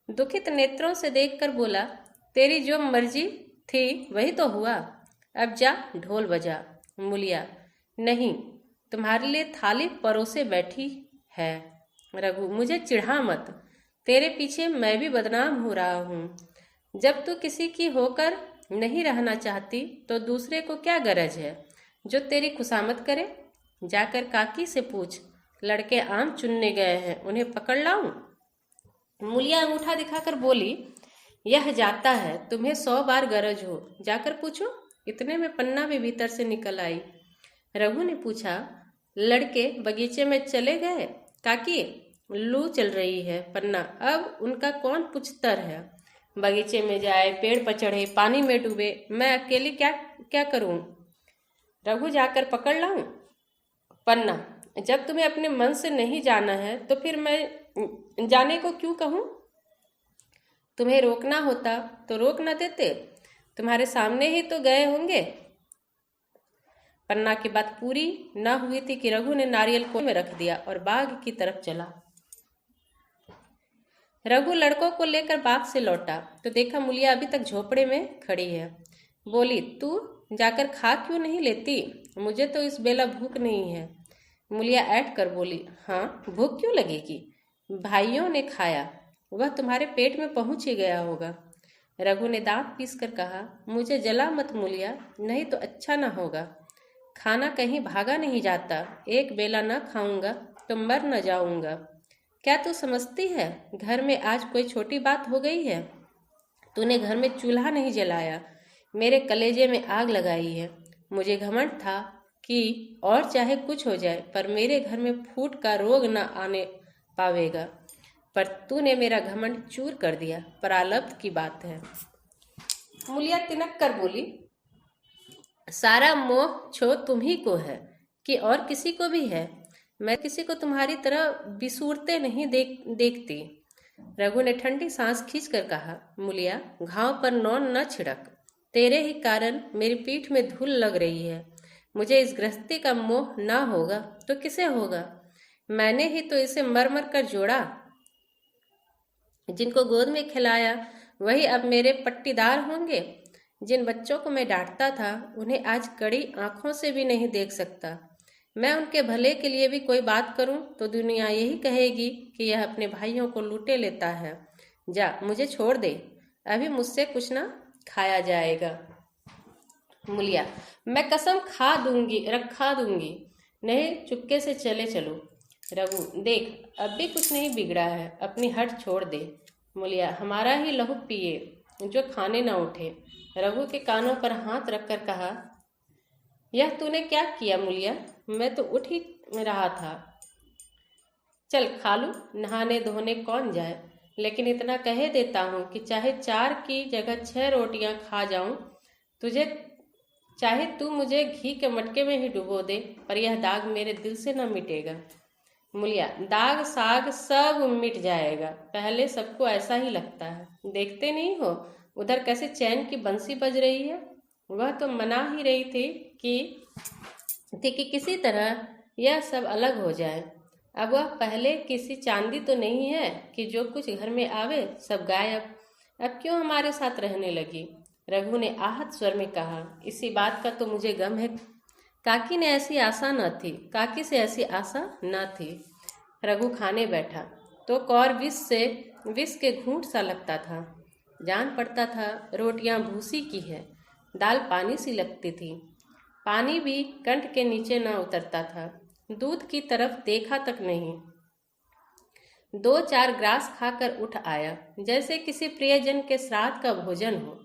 दुखित नेत्रों से देखकर बोला, तेरी जो मर्जी थी वही तो हुआ, अब जा ढोल बजा। मूलिया, नहीं, तुम्हारे लिए थाली परोसे बैठी है। रघु, मुझे चिढ़ा मत, तेरे पीछे मैं भी बदनाम हो रहा हूँ। जब तू किसी की होकर नहीं रहना चाहती तो दूसरे को क्या गरज है जो तेरी खुशामद करे? जाकर काकी से पूछ, लड़के आम चुनने गए हैं, उन्हें पकड़ लाऊं? मूलिया अंगूठा दिखाकर बोली, यह जाता है, तुम्हें 100 बार गरज हो, जाकर पूछो। इतने में पन्ना भी भीतर से निकल आई। रघु ने पूछा, लड़के बगीचे में चले गए? काकी, लू चल रही है पन्ना, अब उनका कौन पुछतर है? बगीचे में जाए, पेड़ पर चढ़े, पानी में डूबे, मैं अकेली क्या क्या करूं? रघु, जाकर पकड़ लाऊं पन्ना? जब तुम्हें अपने मन से नहीं जाना है तो फिर मैं जाने को क्यों कहूं? तुम्हें रोकना होता तो रोक न देते, तुम्हारे सामने ही तो गए होंगे। पन्ना की बात पूरी न हुई थी कि रघु ने नारियल को में रख दिया और बाग की तरफ चला। रघु लड़कों को लेकर बाग से लौटा तो देखा मूलिया अभी तक झोपड़े में खड़ी है। बोली, तू जाकर खा क्यों नहीं लेती? मुझे तो इस बेला भूख नहीं है। मूलिया ऐठ कर बोली, हाँ, भूख क्यों लगेगी? भाइयों ने खाया, वह तुम्हारे पेट में पहुंच ही गया होगा। रघु ने दांत पीस कर कहा, मुझे जला मत मूलिया, नहीं तो अच्छा न होगा। खाना कहीं भागा नहीं जाता, एक बेला न खाऊंगा तो मर न जाऊंगा। क्या तू समझती है घर में आज कोई छोटी बात हो गई है? तूने घर में चूल्हा नहीं जलाया, मेरे कलेजे में आग लगाई है। मुझे घमंड था कि और चाहे कुछ हो जाए पर मेरे घर में फूट का रोग न आने पावेगा, पर तूने मेरा घमंड चूर कर दिया। प्रारब्ध की बात है। मूलिया तिनक कर बोली, सारा मोह छो तुम्ही को है कि और किसी को भी है? मैं किसी को तुम्हारी तरह बिसूरते नहीं देखती। रघु ने ठंडी सांस खींचकर कहा, मूलिया, घाव पर नौन न छिड़क, तेरे ही कारण मेरी पीठ में धूल लग रही है। मुझे इस गृहस्थी का मोह ना होगा तो किसे होगा? मैंने ही तो इसे मर मर कर जोड़ा। जिनको गोद में खिलाया वही अब मेरे पट्टीदार होंगे। जिन बच्चों को मैं डांटता था उन्हें आज कड़ी आंखों से भी नहीं देख सकता। मैं उनके भले के लिए भी कोई बात करूं तो दुनिया यही कहेगी कि यह अपने भाइयों को लूटे लेता है। जा, मुझे छोड़ दे, अभी मुझसे कुछ ना खाया जाएगा। मूलिया, मैं कसम खा दूंगी, रखा दूंगी, नहीं चुपके से चले चलो। रघु, देख, अब भी कुछ नहीं बिगड़ा है, अपनी हट छोड़ दे। मूलिया, हमारा ही लहू पिए जो खाने न उठे। रघु के कानों पर हाथ रखकर कहा, यह तूने क्या किया मूलिया? मैं तो उठ ही रहा था। चल खा लूं, नहाने धोने कौन जाए, लेकिन इतना कह देता हूं कि चाहे 4 की जगह 6 रोटियां खा जाऊं, तुझे चाहे तू मुझे घी के मटके में ही डुबो दे, पर यह दाग मेरे दिल से न मिटेगा। मूलिया, दाग साग सब मिट जाएगा, पहले सबको ऐसा ही लगता है। देखते नहीं हो उधर कैसे चैन की बंसी बज रही है? वह तो मना ही रही थी कि किसी तरह यह सब अलग हो जाए। अब वह पहले किसी चांदी तो नहीं है कि जो कुछ घर में आवे सब गायब। अब क्यों हमारे साथ रहने लगी? रघु ने आहत स्वर में कहा, इसी बात का तो मुझे गम है। काकी ने ऐसी आशा न थी, काकी से ऐसी आशा न थी। रघु खाने बैठा तो कौर विष के घूंट सा लगता था। जान पड़ता था रोटियां भूसी की है। दाल पानी सी लगती थी। पानी भी कंठ के नीचे न उतरता था। दूध की तरफ देखा तक नहीं। 2-4 ग्रास खाकर उठ आया, जैसे किसी प्रियजन के श्राद्ध का भोजन हो।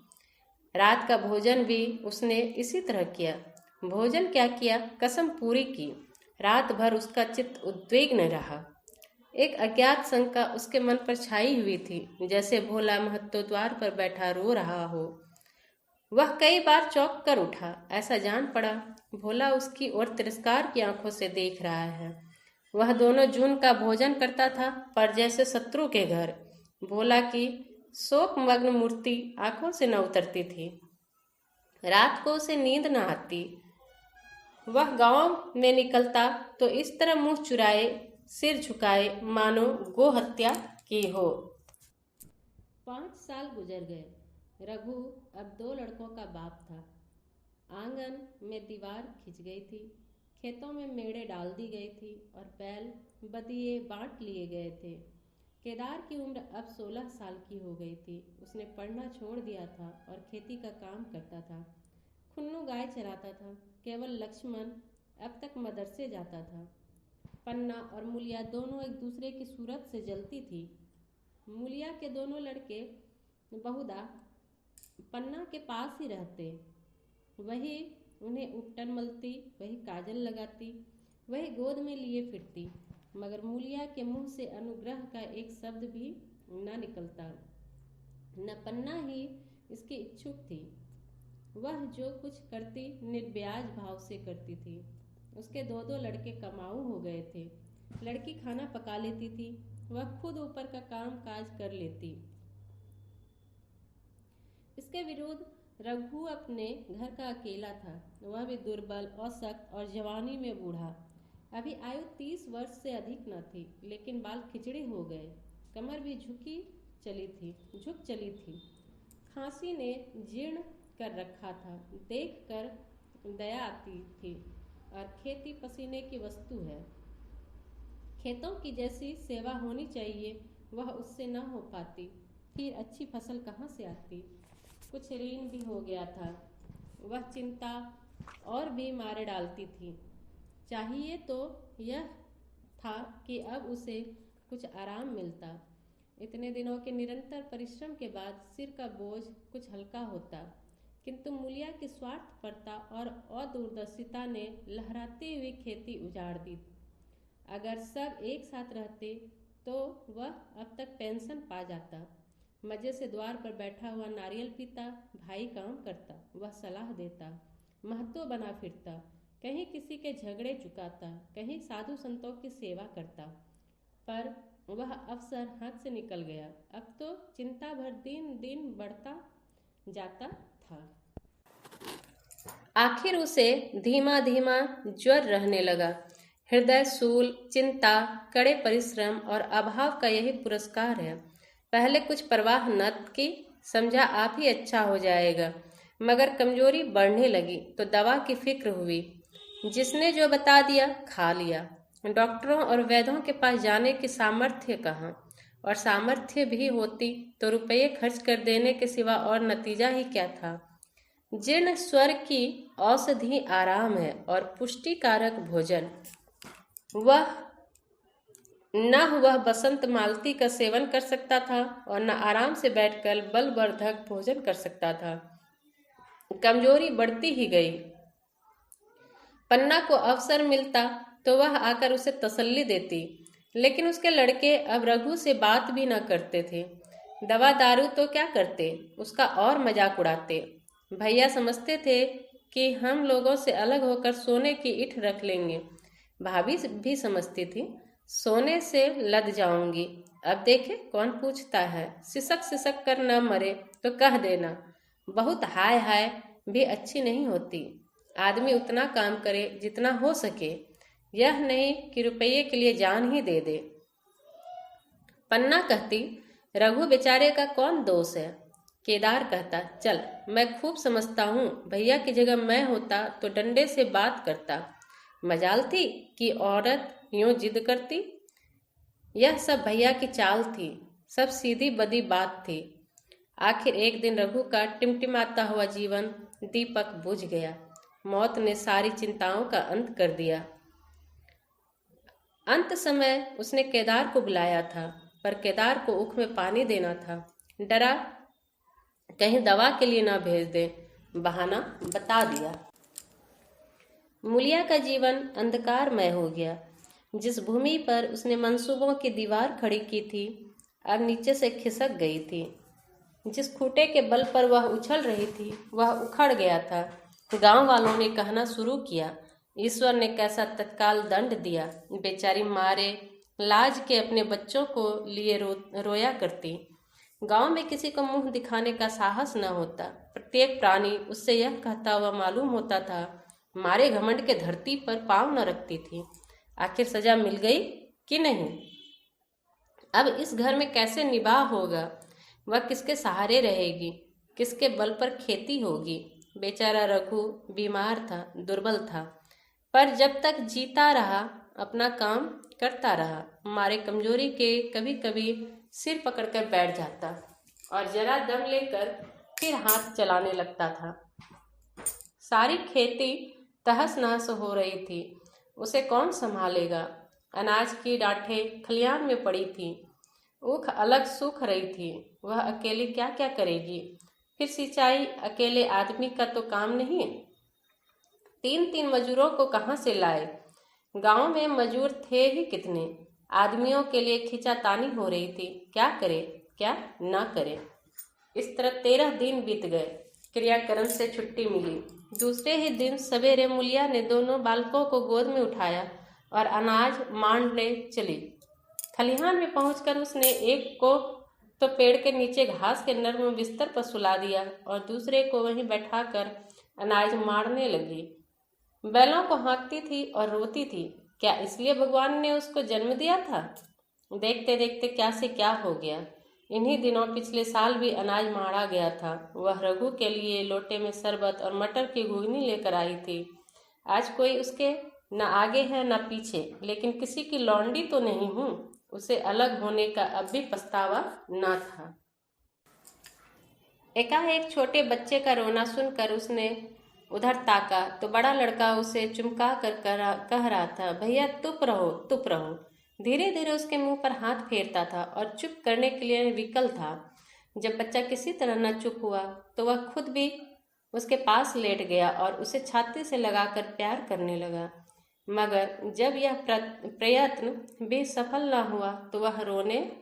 रात का भोजन भी उसने इसी तरह किया। भोजन क्या किया, कसम पूरी की। रात भर उसका चित्त उद्विग्न रहा। एक अज्ञात शंका उसके मन पर छाई हुई थी, जैसे भोला महतो द्वार पर बैठा रो रहा हो। वह कई बार चौंक कर उठा। ऐसा जान पड़ा भोला उसकी ओर तिरस्कार की आंखों से देख रहा है। वह दोनों जून का भोजन करता था, पर जैसे शत्रु के घर। भोला की शोकमग्न मूर्ति आंखों से न उतरती थी। रात को उसे नींद न आती। वह गांव में निकलता तो इस तरह मुंह चुराए, सिर झुकाए, मानो गो हत्या की हो। 5 साल गुजर गए। रघु अब 2 लड़कों का बाप था। आंगन में दीवार खिंच गई थी, खेतों में मेड़े डाल दी गई थी और बैल बदिए बांट लिए गए थे। केदार की उम्र अब 16 साल की हो गई थी। उसने पढ़ना छोड़ दिया था और खेती का काम करता था। खुन्नू गाय चराता था। केवल लक्ष्मण अब तक मदरसे जाता था। पन्ना और मूलिया दोनों एक दूसरे की सूरत से जलती थी। मूलिया के दोनों लड़के बहुधा पन्ना के पास ही रहते। वही उन्हें उपटन मलती, वही काजल लगाती, वही गोद में लिए फिरती, मगर मूलिया के मुंह से अनुग्रह का एक शब्द भी न निकलता। न पन्ना ही इसकी इच्छुक थी। वह जो कुछ करती निर्ब्याज भाव से करती थी। उसके 2-2 लड़के कमाऊ हो गए थे। लड़की खाना पका लेती थी, वह खुद ऊपर का काम काज कर लेती। इसके विरुद्ध रघु अपने घर का अकेला था। वह भी दुर्बल और सख्त और जवानी में बूढ़ा। अभी आयु 30 वर्ष से अधिक न थी, लेकिन बाल खिचड़े हो गए। कमर भी झुक चली थी। खांसी ने जीर्ण कर रखा था। देख कर दया आती थी। और खेती पसीने की वस्तु है। खेतों की जैसी सेवा होनी चाहिए, वह उससे न हो पाती। फिर अच्छी फसल कहाँ से आती। कुछ ऋण भी हो गया था। वह चिंता और भी मारे डालती थी। चाहिए तो यह था कि अब उसे कुछ आराम मिलता। इतने दिनों के निरंतर परिश्रम के बाद सिर का बोझ कुछ हल्का होता, किंतु मूलिया की स्वार्थपरता और अदूरदर्शिता ने लहराती हुई खेती उजाड़ दी। अगर सब एक साथ रहते तो वह अब तक पेंशन पा जाता। मजे से द्वार पर बैठा हुआ नारियल पीता, भाई काम करता, वह सलाह देता, महत्व बना फिरता, कहीं किसी के झगड़े चुकाता, कहीं साधु संतों की सेवा करता। पर वह अवसर हाथ से निकल गया। अब तो चिंता भर दिन दिन बढ़ता जाता था। आखिर उसे धीमा धीमा ज्वर रहने लगा। हृदय शूल, चिंता, कड़े परिश्रम और अभाव का यही पुरस्कार है। पहले कुछ परवाह न की, समझा आप ही अच्छा हो जाएगा, मगर कमजोरी बढ़ने लगी तो दवा की फिक्र हुई। जिसने जो बता दिया खा लिया। डॉक्टरों और वैद्यों के पास जाने की सामर्थ्य कहाँ, और सामर्थ्य भी होती तो रुपये खर्च कर देने के सिवा और नतीजा ही क्या था। जीर्ण स्वर की औषधि आराम है और पुष्टिकारक भोजन। वह बसंत मालती का सेवन कर सकता था और न आराम से बैठकर बलवर्धक भोजन कर सकता था। कमजोरी बढ़ती ही गई। पन्ना को अवसर मिलता तो वह आकर उसे तसल्ली देती, लेकिन उसके लड़के अब रघु से बात भी न करते थे। दवा दारू तो क्या करते, उसका और मजाक उड़ाते। भैया समझते थे कि हम लोगों से अलग होकर सोने की ईंट रख लेंगे। भाभी भी समझती थी, सोने से लद जाऊंगी। अब देखे कौन पूछता है। सिसक सिसक कर न मरे तो कह देना। बहुत हाय हाय भी अच्छी नहीं होती। आदमी उतना काम करे जितना हो सके, यह नहीं कि रुपये के लिए जान ही दे दे। पन्ना कहती, रघु बेचारे का कौन दोष है। केदार कहता, चल मैं खूब समझता हूँ, भैया की जगह मैं होता तो डंडे से बात करता। मजाल थी कि औरत यूं जिद करती। यह सब भैया की चाल थी, सब सीधी बदी बात थी। आखिर एक दिन रघु का टिमटिमाता हुआ जीवन दीपक बुझ गया। मौत ने सारी चिंताओं का अंत कर दिया। अंत समय उसने केदार को बुलाया था, पर केदार को ऊख में पानी देना था। डरा कहीं दवा के लिए ना भेज दे, बहाना बता दिया। मूलिया का जीवन अंधकारमय हो गया। जिस भूमि पर उसने मंसूबों की दीवार खड़ी की थी, अब नीचे से खिसक गई थी। जिस खूंटे के बल पर वह उछल रही थी, वह उखड़ गया था। गांव वालों ने कहना शुरू किया, ईश्वर ने कैसा तत्काल दंड दिया। बेचारी मारे लाज के अपने बच्चों को लिए रोया करती। गांव में किसी को मुंह दिखाने का साहस न होता। प्रत्येक प्राणी उससे यह कहता हुआ मालूम होता था, मारे घमंड के धरती पर पांव न रखती थी। आखिर सजा मिल गई कि नहीं? अब इस घर में कैसे निबाह होगा? वह किसके सहारे रहेगी? किसके बल पर खेती होगी? बेचारा रघु बीमार था, दुर्बल था, पर जब तक जीता रहा अपना काम करता रहा। मारे कमजोरी के कभी कभी सिर पकड़कर बैठ जाता और जरा दम लेकर फिर हाथ चलाने लगता था। सारी खेती तहस नहस हो रही थी। उसे कौन संभालेगा? अनाज की डांठें खलियान में पड़ी थी, ऊख अलग सूख रही थी। वह अकेली क्या क्या करेगी? फिर सिंचाई अकेले आदमी का तो काम नहीं। 3-3 मजूरों को कहाँ से लाए? गांव में मजूर थे ही कितने। आदमियों के लिए खींचातानी हो रही थी, क्या करे क्या ना करे। इस तरह 13 दिन बीत गए। क्रियाकर्म से छुट्टी मिली। दूसरे ही दिन सवेरे मूलिया ने दोनों बालकों को गोद में उठाया और अनाज मांडने चली। खलिहान में पहुंचकर उसने एक को तो पेड़ के नीचे घास के नर्म बिस्तर पर सुला दिया और दूसरे को वहीं बैठाकर अनाज मारने लगी। बैलों को हाँकती थी और रोती थी। क्या इसलिए भगवान ने उसको जन्म दिया था? देखते देखते क्या से क्या हो गया। इन्हीं दिनों पिछले साल भी अनाज मारा गया था। वह रघु के लिए लोटे में शरबत और मटर की घुगनी लेकर आई थी। आज कोई उसके न आगे है न पीछे, लेकिन किसी की लौंडी तो नहीं हूँ। उसे अलग होने का अब भी पछतावा न था। एकाएक छोटे बच्चे का रोना सुनकर उसने उधर ताका तो बड़ा लड़का उसे चुमका कर कह रहा था, भैया चुप रहो चुप रहो। धीरे धीरे उसके मुंह पर हाथ फेरता था और चुप करने के लिए विकल था। जब बच्चा किसी तरह न चुप हुआ तो वह खुद भी उसके पास लेट गया और उसे छाती से लगाकर प्यार करने लगा। मगर जब यह प्रयत्न भी सफल न हुआ तो वह रोने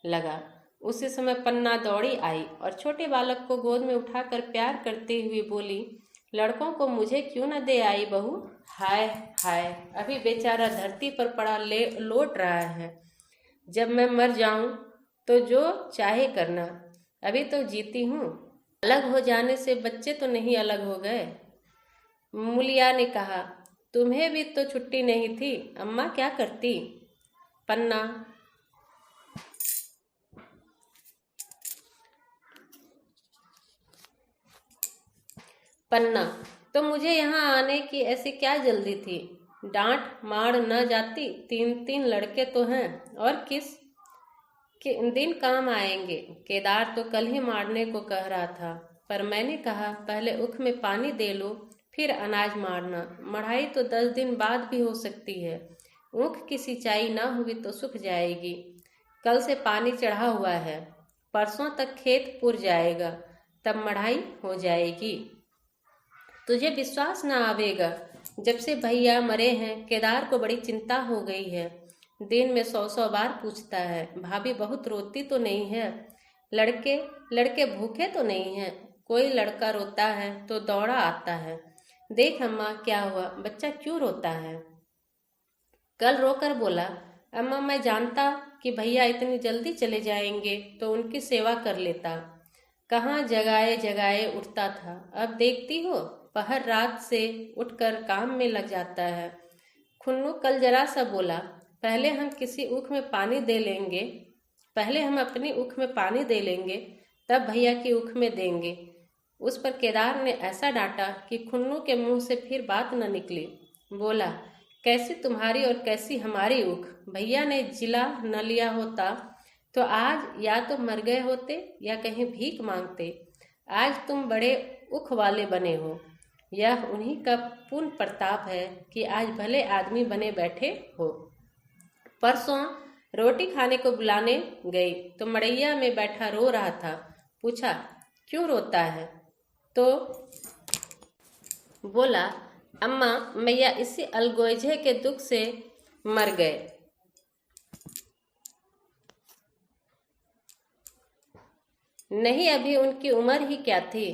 लगा। उसी समय पन्ना दौड़ी आई और छोटे बालक को गोद में उठाकर प्यार करते हुए बोली, लड़कों को मुझे क्यों न दे आई बहू? हाय हाय, अभी बेचारा धरती पर पड़ा लोट रहा है। जब मैं मर जाऊं तो जो चाहे करना, अभी तो जीती हूँ। अलग हो जाने से बच्चे तो नहीं अलग हो गए। मूलिया ने कहा, तुम्हें भी तो छुट्टी नहीं थी, अम्मा क्या करती? पन्ना, तो मुझे यहाँ आने की ऐसी क्या जल्दी थी? डांट मार न जाती? 3-3 लड़के तो हैं, और किस दिन काम आएंगे? केदार तो कल ही मारने को कह रहा था, पर मैंने कहा पहले ऊख में पानी दे लो फिर अनाज मारना। मढ़ाई तो 10 दिन बाद भी हो सकती है। ऊख की सिंचाई ना हुई तो सूख जाएगी। कल से पानी चढ़ा हुआ है, परसों तक खेत पुर जाएगा, तब मढ़ाई हो जाएगी। तुझे विश्वास न आवेगा, जब से भैया मरे हैं केदार को बड़ी चिंता हो गई है। दिन में 100 बार पूछता है, भाभी बहुत रोती तो नहीं है? लड़के भूखे तो नहीं है? कोई लड़का रोता है तो दौड़ा आता है, देख अम्मा क्या हुआ, बच्चा क्यों रोता है? कल रोकर बोला, अम्मा मैं जानता कि भैया इतनी जल्दी चले जाएंगे तो उनकी सेवा कर लेता। कहाँ जगाए जगाए उठता था, अब देखती हो पहर रात से उठकर काम में लग जाता है। खुन्नू कल जरा सा बोला, पहले हम अपनी ऊख में पानी दे लेंगे, तब भैया की ऊख में देंगे। उस पर केदार ने ऐसा डांटा कि खुन्नू के मुंह से फिर बात न निकली। बोला, कैसी तुम्हारी और कैसी हमारी ऊख? भैया ने जिला न लिया होता तो आज या तो मर गए होते या कहीं भीख मांगते। आज तुम बड़े उख वाले बने हो। यह उन्हीं का पूर्ण प्रताप है कि आज भले आदमी बने बैठे हो। परसों रोटी खाने को बुलाने गई तो मड़ैया में बैठा रो रहा था। पूछा, क्यों रोता है? तो बोला, अम्मा, मैया इसी अलगोजे के दुख से मर गए। नहीं, अभी उनकी उम्र ही क्या थी,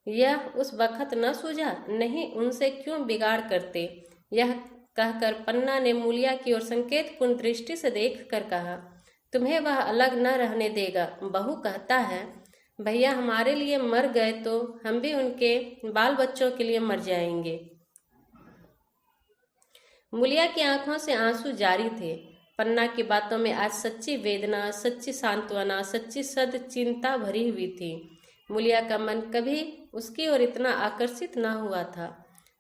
यह उस वक्त न सूझा? नहीं, उनसे क्यों बिगाड़ करते? यह कहकर पन्ना ने मूलिया की ओर संकेतपूर्ण दृष्टि से देखकर कहा, तुम्हें वह अलग न रहने देगा। बहू कहता है, भैया हमारे लिए मर गए तो हम भी उनके बाल बच्चों के लिए मर जाएंगे। मूलिया की आंखों से आंसू जारी थे। पन्ना की बातों में आज सच्ची वेदना, सच्ची सांत्वना, सच्ची सद चिंता भरी हुई थी। मूलिया का मन कभी उसकी ओर इतना आकर्षित न हुआ था,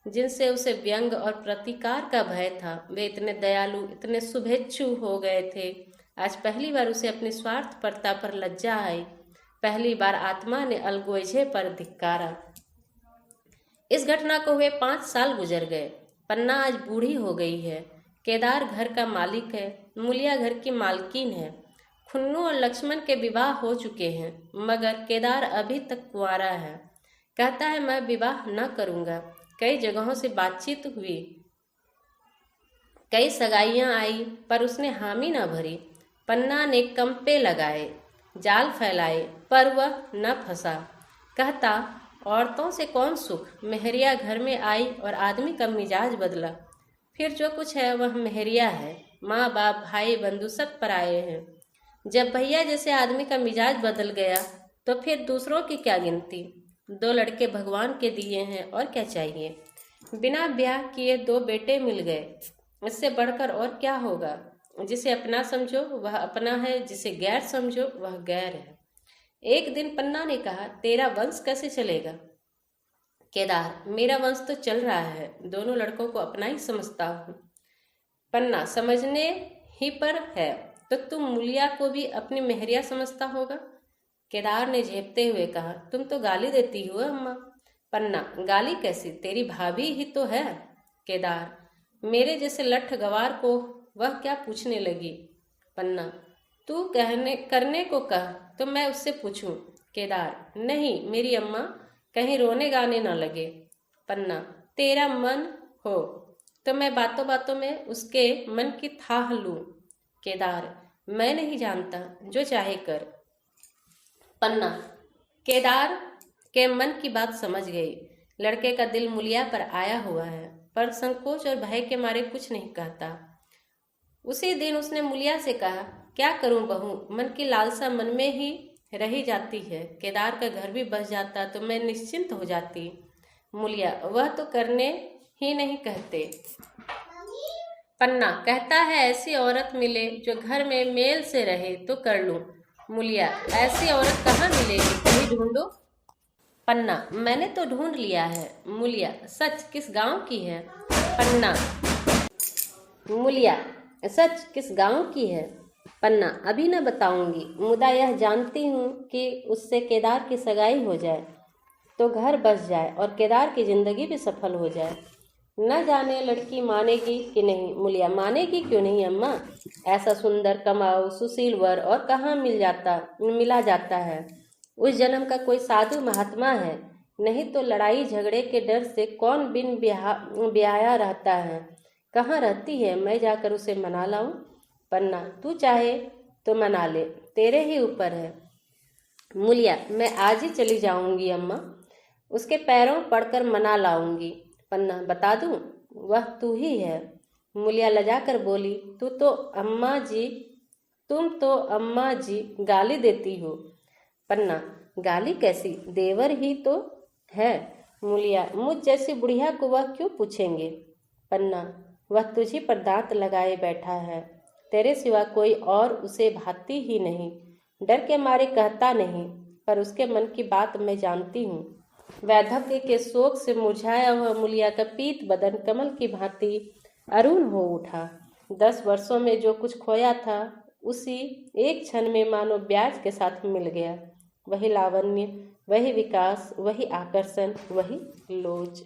जिनसे उसे व्यंग और प्रतिकार का भय था। वे इतने दयालु, इतने शुभेच्छु हो गए थे। आज पहली बार उसे अपनी स्वार्थपरता पर लज्जा आई। पहली बार आत्मा ने अलगोजे पर धिक्कारा। इस घटना को हुए 5 साल गुजर गए। पन्ना आज बूढ़ी हो गई है। केदार घर का मालिक है, मूलिया घर की मालकिन है। खुन्नू और लक्ष्मण के विवाह हो चुके हैं, मगर केदार अभी तक कुंवारा है। कहता है मैं विवाह न करूंगा। कई जगहों से बातचीत हुई, कई सगाइयां आई, पर उसने हामी न भरी। पन्ना ने कंपे लगाए, जाल फैलाए, पर वह न फंसा। कहता, औरतों से कौन सुख। मेहरिया घर में आई और आदमी का मिजाज बदला। फिर जो कुछ है वह मेहरिया है। माँ बाप भाई बंधु सब पर आए हैं। जब भैया जैसे आदमी का मिजाज बदल गया तो फिर दूसरों की क्या गिनती। 2 लड़के भगवान के दिए हैं, और क्या चाहिए। बिना ब्याह किए 2 बेटे मिल गए, इससे बढ़कर और क्या होगा। जिसे अपना समझो वह अपना है, जिसे गैर समझो वह गैर है। एक दिन पन्ना ने कहा, तेरा वंश कैसे चलेगा? केदार, मेरा वंश तो चल रहा है, दोनों लड़कों को अपना ही समझता हूँ। पन्ना, समझने ही पर है तो तुम मूलिया को भी अपनी मेहरिया समझता होगा। केदार ने झेपते हुए कहा, तुम तो गाली देती हो अम्मा। पन्ना, गाली कैसी, तेरी भाभी ही तो है। केदार, मेरे जैसे लठ गवार को वह क्या पूछने लगी। पन्ना, तू करने को कह तो मैं उससे पूछूं। केदार, नहीं मेरी अम्मा, कहीं रोने गाने ना लगे। पन्ना, तेरा मन हो तो मैं बातों बातों में उसके मन की थाह लूं। केदार, मैं नहीं जानता, जो चाहे कर। पन्ना केदार के मन की बात समझ गई। लड़के का दिल मूलिया पर आया हुआ है, पर संकोच और भय के मारे कुछ नहीं कहता। उसी दिन उसने मूलिया से कहा, क्या करूं बहू, मन की लालसा मन में ही रही जाती है। केदार का घर भी बस जाता तो मैं निश्चिंत हो जाती। मूलिया, वह तो करने ही नहीं कहते। पन्ना कहता है, ऐसी औरत मिले जो घर में मेल से रहे तो कर लूं। मूलिया, ऐसी औरत कहाँ मिलेगी, कहीं ढूंढो। पन्ना, मैंने तो ढूंढ लिया है। मूलिया, सच, किस गांव की है? पन्ना, मूलिया, सच, किस गांव की है? पन्ना, अभी न बताऊंगी, मुदा यह जानती हूँ कि उससे केदार की सगाई हो जाए तो घर बस जाए और केदार की जिंदगी भी सफल हो जाए। न जाने लड़की मानेगी कि नहीं। मूलिया, मानेगी क्यों नहीं अम्मा, ऐसा सुंदर कमाऊ सुशील वर और कहाँ मिला जाता है। उस जन्म का कोई साधु महात्मा है, नहीं तो लड़ाई झगड़े के डर से कौन बिन ब्याया रहता है। कहाँ रहती है, मैं जाकर उसे मना लाऊं। पन्ना, तू चाहे तो मना ले, तेरे ही ऊपर है। मूलिया, मैं आज ही चली जाऊंगी अम्मा, उसके पैरों पड़कर मना लाऊंगी। पन्ना, बता दूं, वह तू ही है। मूलिया लजाकर बोली, तुम तो अम्मा जी गाली देती हो। पन्ना, गाली कैसी, देवर ही तो है। मूलिया, मुझ जैसी बुढ़िया को वह क्यों पूछेंगे। पन्ना, वह तुझी पर दांत लगाए बैठा है, तेरे सिवा कोई और उसे भाती ही नहीं। डर के मारे कहता नहीं, पर उसके मन की बात मैं जानती हूँ। वैधव्य के शोक से मुरझाया हुआ मूलिया का पीत बदन कमल की भांति अरुण हो उठा। 10 वर्षों में जो कुछ खोया था, उसी एक क्षण में मानो ब्याज के साथ मिल गया। वही लावण्य, वही विकास, वही आकर्षण, वही लोच।